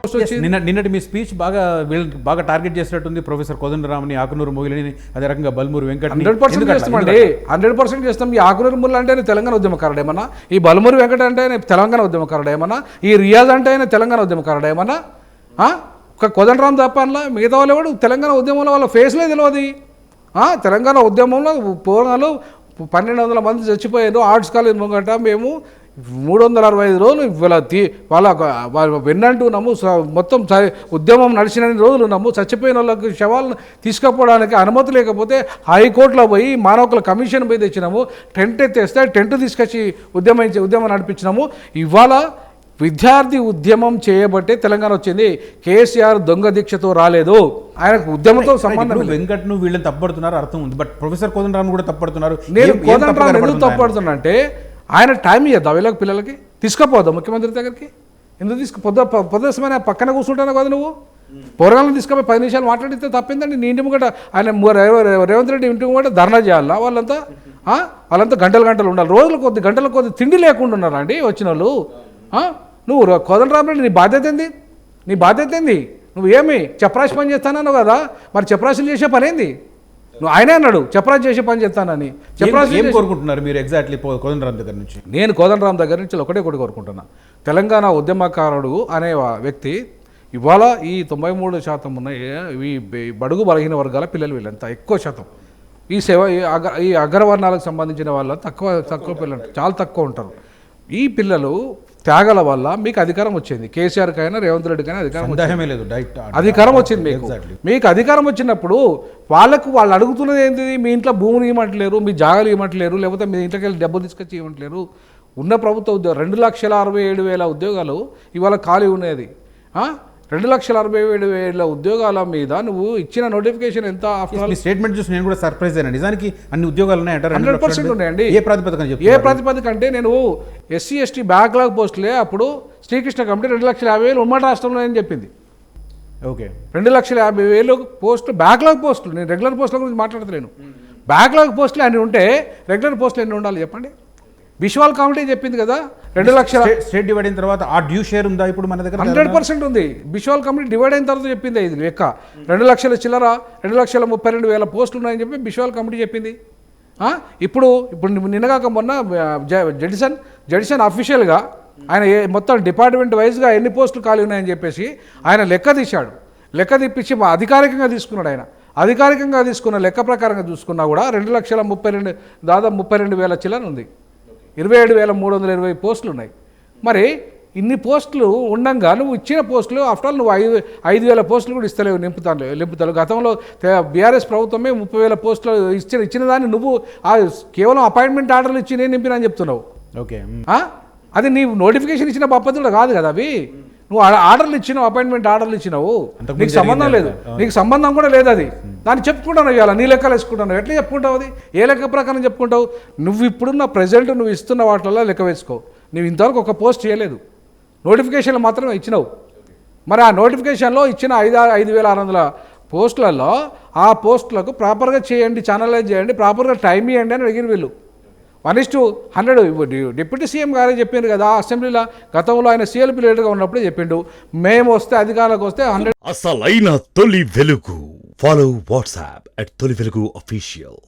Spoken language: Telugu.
నిన్నటి మీ స్పీచ్ బాగా టార్గెట్ చేసినట్టుంది. ప్రొఫెసర్ కోదండరామ్ని, ఆకునూరు మొగిలిని, అదే రకంగా బల్మూరు వెంకట. 100% చేస్తామండి, 100% చేస్తాం. ఈ ఆకునూరు ముళ్ళు అంటే తెలంగాణ ఉద్యమకారుడు ఏమన్నా, ఈ బల్మూరు వెంకట అంటే తెలంగాణ ఉద్యమకారుడు ఏమన్నా, ఈ రియాజ్ అంటే తెలంగాణ ఉద్యమకారుడు ఏమన్నా? ఒక కోదండరామ్ తప్ప అలా మిగతా వాళ్ళు ఎవడు తెలంగాణ ఉద్యమంలో వాళ్ళ ఫేస్లే తెలియదు. తెలంగాణ ఉద్యమంలో పూర్ణాలు 1200 మంది చచ్చిపోయారు. ఆర్ట్స్ కాలేజ్ ముంగట మేము 365 రోజులు వాళ్ళ వెన్నంటున్నాము. మొత్తం ఉద్యమం నడిచిన రోజులు ఉన్నాము. చచ్చిపోయిన వాళ్ళకి శవాలను తీసుకుపోవడానికి అనుమతి లేకపోతే హైకోర్టులో పోయి మానవకుల కమిషన్ పోయి తెచ్చినాము. టెంట్ ఎత్తేస్తే టెంట్ తీసుకొచ్చి ఉద్యమం నడిపించినాము. ఇవాళ విద్యార్థి ఉద్యమం చేయబట్టే తెలంగాణ వచ్చింది. కేసీఆర్ దొంగ దీక్షతో రాలేదు, ఆయనకు ఉద్యమంతో సంబంధం. వెంకట్ను వీళ్ళని తప్పడుతున్నారు అర్థం ఉంది, బట్ ప్రొఫెసర్ కోదండరామ్ కూడా తప్పడుతున్నారు. నేను కోదండరామ్ ఎందుకు తప్పడుతున్నా అంటే ఆయన టైం ఇవ్వద్దా వీళ్ళకి, పిల్లలకి తీసుకుపోద్దా ముఖ్యమంత్రి దగ్గరికి? ఎందుకు పొద్దుసమైన పక్కన కూర్చుంటాను కదా నువ్వు? పోరగాళ్ళని తీసుకుపోయి 10 నిమిషాలు మాట్లాడితే తప్పిందండి. నీ ఇంటి ముంగట ఆయన రేవంత్ రెడ్డి ఇంటి ముంగట ధర్నా చేయాలా? వాళ్ళంతా గంటలు ఉండాలి. రోజుల కొద్ది తిండి లేకుండా ఉన్నారా అండి వచ్చిన వాళ్ళు? నువ్వు కోదండరామ్ రెడ్డి నీ బాధ్యత ఏంది? నువ్వు ఏమి చపరాశి పని చేస్తానన్నావు కదా, మరి చపరాశులు చేసే పని ఏంది? నువ్వు ఆయనే అన్నాడు చపరాశి చేసే పని చేస్తానని. చపరాశి ఏం కోరుకుంటున్నారు మీరు ఎగ్జాక్ట్లీ కోదండరామ్ దగ్గర నుంచి? నేను కోదండరామ్ దగ్గర నుంచి ఒకటి కోరుకుంటున్నా. తెలంగాణ ఉద్యమకారుడు అనే వ్యక్తి ఇవాళ ఈ 93% ఉన్న ఈ బడుగు బలహీన వర్గాల పిల్లలు వీళ్ళంతా ఎక్కువ శాతం ఈ అగ్రవర్ణాలకు సంబంధించిన వాళ్ళ తక్కువ పిల్లలు చాలా తక్కువ ఉంటారు. ఈ పిల్లలు త్యాగాల వల్ల మీకు అధికారం వచ్చింది. కేసీఆర్ కైనా రేవంత్ రెడ్డి కైనా అధికారం వచ్చింది. మీకు అధికారం వచ్చినప్పుడు వాళ్ళు అడుగుతున్నది ఏంటి? మీ ఇంట్లో భూములు ఇవ్వమంటలేరు, మీ జాగాలు ఇవ్వమంటలేరు, లేకపోతే మీ ఇంట్లోకి వెళ్ళి డబ్బులు తీసుకొచ్చి ఇవ్వమంటలేరు. ఉన్న ప్రభుత్వ ఉద్యోగం 2,67,000 ఉద్యోగాలు ఇవాళ ఖాళీ ఉన్నది. 2,67,000 ఉద్యోగాల మీద నువ్వు ఇచ్చిన నోటిఫికేషన్ ఎంత? స్టేట్మెంట్ చూసి నేను కూడా సర్ప్రైజ్ అయినా. నిజానికి అన్ని ఉద్యోగాలు ఉన్నాయంటారు? 100% ఉన్నాయండి. ఏ ప్రాతిపదిక అంటే నేను SC ST బ్యాక్లాగ్ పోస్టులే అప్పుడు శ్రీకృష్ణ కమిటీ 2,50,000 ఉమ్మడి రాష్ట్రంలో అని చెప్పింది. ఓకే, 2,50,000 పోస్టులు బ్యాక్లాగ్ పోస్టులు. నేను రెగ్యులర్ పోస్టుల గురించి మాట్లాడతలేను. బ్యాక్లాగ్ పోస్టులు అన్ని ఉంటే రెగ్యులర్ పోస్టులు ఎన్ని ఉండాలి చెప్పండి? విశ్వాల్ కమిటీ చెప్పింది కదా 2 లక్షల. స్టేట్ డివైడ్ అయిన తర్వాత ఆ డ్యూ షేర్ ఉందా ఇప్పుడు మన దగ్గర? 100% ఉంది. విశ్వాల్ కమిటీ డివైడ్ అయిన తర్వాత చెప్పింది ఇది లెక్క. 2 లక్షల చిల్లర 2,32,000 పోస్టులు ఉన్నాయని చెప్పి విశ్వాల్ కమిటీ చెప్పింది. ఇప్పుడు నిన్నగాక మొన్న జడిసన్ అఫీషియల్గా ఆయన మొత్తం డిపార్ట్మెంట్ వైజ్గా ఎన్ని పోస్టులు ఖాళీ ఉన్నాయని చెప్పేసి ఆయన లెక్క తీశాడు. లెక్క తీపించి అధికారికంగా తీసుకున్నాడు. ఆయన అధికారికంగా తీసుకున్న లెక్క ప్రకారంగా చూసుకున్నా కూడా 2,32,000 దాదాపు 32,000 చిల్లర ఉంది. 27,320 పోస్టులు ఉన్నాయి. మరి ఇన్ని పోస్టులు ఉండగా నువ్వు ఇచ్చిన పోస్టులు ఆఫ్టర్ ఆల్ నువ్వు 5,000 పోస్టులు కూడా ఇస్తలేవు, నింపుతావు. గతంలో బీఆర్ఎస్ ప్రభుత్వమే 30,000 పోస్టులు ఇచ్చిన దాన్ని నువ్వు కేవలం అపాయింట్మెంట్ ఆర్డర్లు ఇచ్చి నేను నింపినా చెప్తున్నావు. ఓకే, అది నీవు నోటిఫికేషన్ ఇచ్చిన పద్ధతులు కాదు కదా అవి. నువ్వు ఆర్డర్లు ఇచ్చినావు, అపాయింట్మెంట్ ఆర్డర్లు ఇచ్చినావు, నీకు సంబంధం లేదు, నీకు సంబంధం కూడా లేదు. అది దాన్ని చెప్పుకుంటాను ఇవాళ నీ లెక్కలు వేసుకుంటాను. ఎట్లా చెప్పుకుంటావు? అది ఏ లెక్క ప్రకారం చెప్పుకుంటావు? నువ్వు ఇప్పుడున్న ప్రజెంట్ నువ్వు ఇస్తున్న వాటిల్లో లెక్క వేసుకో. నువ్వు ఇంతవరకు ఒక పోస్ట్ చేయలేదు, నోటిఫికేషన్లు మాత్రమే ఇచ్చినావు. మరి ఆ నోటిఫికేషన్లో ఇచ్చిన 5,600 పోస్టులలో ఆ పోస్టులకు ప్రాపర్గా చేయండి, ఛానలైజ్ చేయండి, ప్రాపర్గా టైం ఇవ్వండి అని అడిగిన వీళ్ళు. 1:100 డిప్యూటీ సీఎం గారే చెప్పిండు కదా అసెంబ్లీలో. గతంలో ఆయన CLP లీడర్గా ఉన్నప్పుడే చెప్పిండు, మేము వస్తే అధికారులకు వస్తే 100. అసలైన తొలి వెలుగు. ఫాలో వాట్సాప్ @తొలి వెలుగు official.